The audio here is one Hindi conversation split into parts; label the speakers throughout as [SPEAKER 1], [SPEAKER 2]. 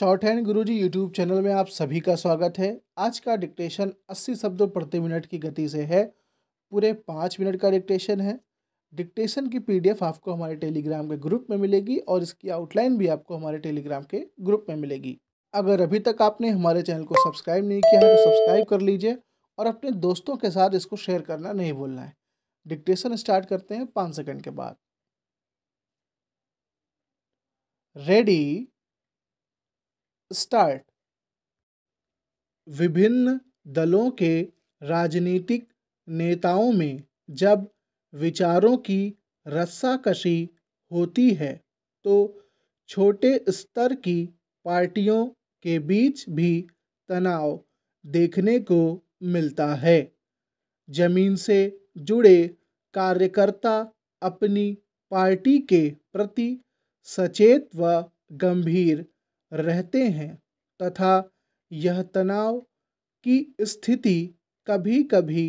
[SPEAKER 1] शॉर्ट हैंड गुरुजी यूट्यूब चैनल में आप सभी का स्वागत है। आज का डिक्टेशन 80 शब्दों प्रति मिनट की गति से है। पूरे 5 मिनट का डिक्टेशन है। डिक्टेशन की पीडीएफ आपको हमारे टेलीग्राम के ग्रुप में मिलेगी और इसकी आउटलाइन भी आपको हमारे टेलीग्राम के ग्रुप में मिलेगी। अगर अभी तक आपने हमारे चैनल को सब्सक्राइब नहीं किया है तो सब्सक्राइब कर लीजिए और अपने दोस्तों के साथ इसको शेयर करना नहीं भूलना है। डिक्टेशन स्टार्ट करते हैं 5 सेकंड के बाद। Ready, start. विभिन्न दलों के राजनीतिक नेताओं में जब विचारों की रस्साकशी होती है तो छोटे स्तर की पार्टियों के बीच भी तनाव देखने को मिलता है। जमीन से जुड़े कार्यकर्ता अपनी पार्टी के प्रति सचेत व गंभीर रहते हैं तथा यह तनाव की स्थिति कभी कभी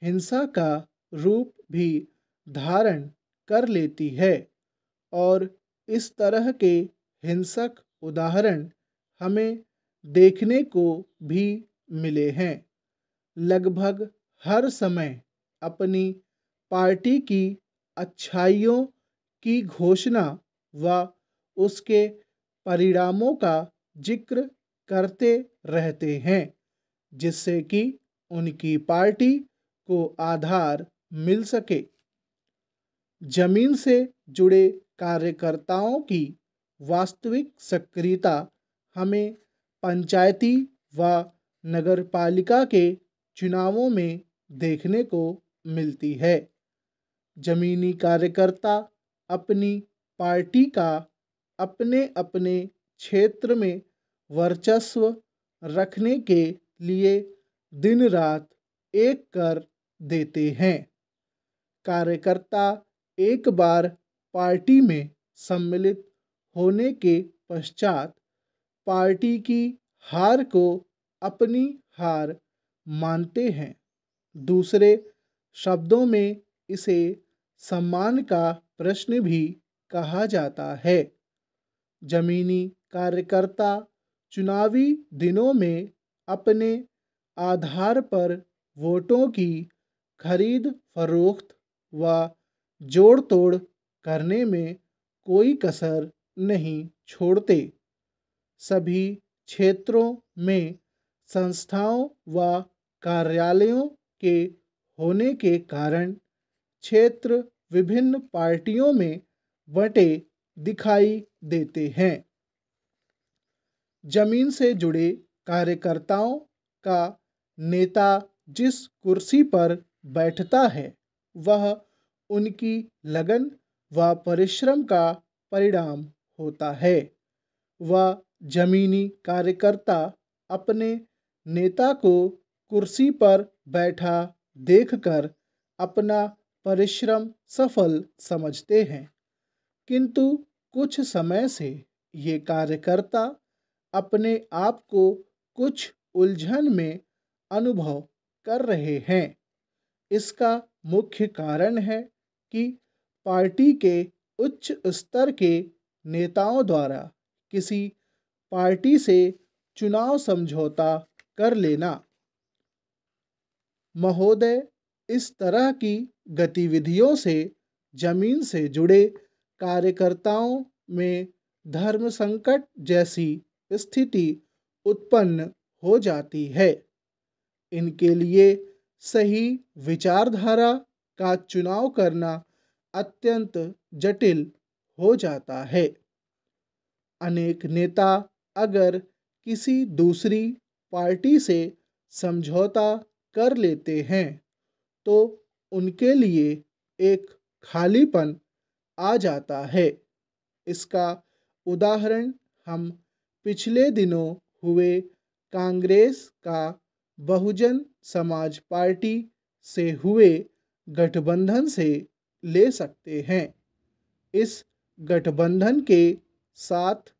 [SPEAKER 1] हिंसा का रूप भी धारण कर लेती है और इस तरह के हिंसक उदाहरण हमें देखने को भी मिले हैं। लगभग हर समय अपनी पार्टी की अच्छाइयों की घोषणा व उसके परिणामों का जिक्र करते रहते हैं जिससे कि उनकी पार्टी को आधार मिल सके। जमीन से जुड़े कार्यकर्ताओं की वास्तविक सक्रियता हमें पंचायती व नगरपालिका के चुनावों में देखने को मिलती है। जमीनी कार्यकर्ता अपनी पार्टी का अपने अपने क्षेत्र में वर्चस्व रखने के लिए दिन रात एक कर देते हैं। कार्यकर्ता एक बार पार्टी में सम्मिलित होने के पश्चात पार्टी की हार को अपनी हार मानते हैं। दूसरे शब्दों में इसे सम्मान का प्रश्न भी कहा जाता है। जमीनी कार्यकर्ता चुनावी दिनों में अपने आधार पर वोटों की खरीद फरोख्त व जोड़ तोड़ करने में कोई कसर नहीं छोड़ते। सभी क्षेत्रों में संस्थाओं व कार्यालयों के होने के कारण क्षेत्र विभिन्न पार्टियों में बंटे दिखाई देते हैं। जमीन से जुड़े कार्यकर्ताओं का नेता जिस कुर्सी पर बैठता है वह उनकी लगन व परिश्रम का परिणाम होता है। वह जमीनी कार्यकर्ता अपने नेता को कुर्सी पर बैठा देखकर अपना परिश्रम सफल समझते हैं, किंतु कुछ समय से ये कार्यकर्ता अपने आप को कुछ उलझन में अनुभव कर रहे हैं। इसका मुख्य कारण है कि पार्टी के उच्च स्तर के नेताओं द्वारा किसी पार्टी से चुनाव समझौता कर लेना। महोदय, इस तरह की गतिविधियों से जमीन से जुड़े कार्यकर्ताओं में धर्म संकट जैसी स्थिति उत्पन्न हो जाती है। इनके लिए सही विचारधारा का चुनाव करना अत्यंत जटिल हो जाता है। अनेक नेता अगर किसी दूसरी पार्टी से समझौता कर लेते हैं तो उनके लिए एक खालीपन आ जाता है। इसका उदाहरण हम पिछले दिनों हुए कांग्रेस का बहुजन समाज पार्टी से हुए गठबंधन से ले सकते हैं। इस गठबंधन के साथ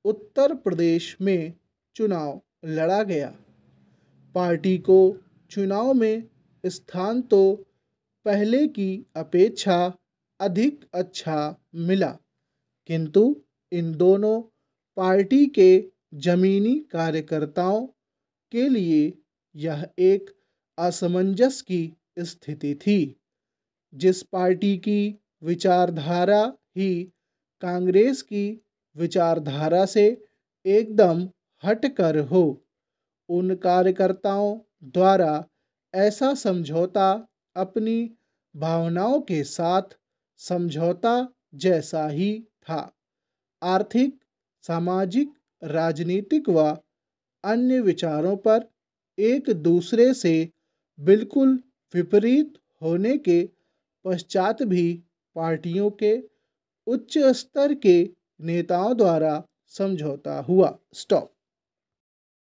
[SPEAKER 1] उत्तर प्रदेश में चुनाव लड़ा गया। पार्टी को चुनाव में स्थान तो पहले की अपेक्षा अधिक अच्छा मिला, किंतु इन दोनों पार्टी के जमीनी कार्यकर्ताओं के लिए यह एक असमंजस की स्थिति थी। जिस पार्टी की विचारधारा ही कांग्रेस की विचारधारा से एकदम हटकर हो, उन कार्यकर्ताओं द्वारा ऐसा समझौता अपनी भावनाओं के साथ समझौता जैसा ही था। आर्थिक, सामाजिक, राजनीतिक व अन्य विचारों पर एक दूसरे से बिल्कुल विपरीत होने के पश्चात भी पार्टियों के उच्च स्तर के नेताओं द्वारा समझौता हुआ। स्टॉप।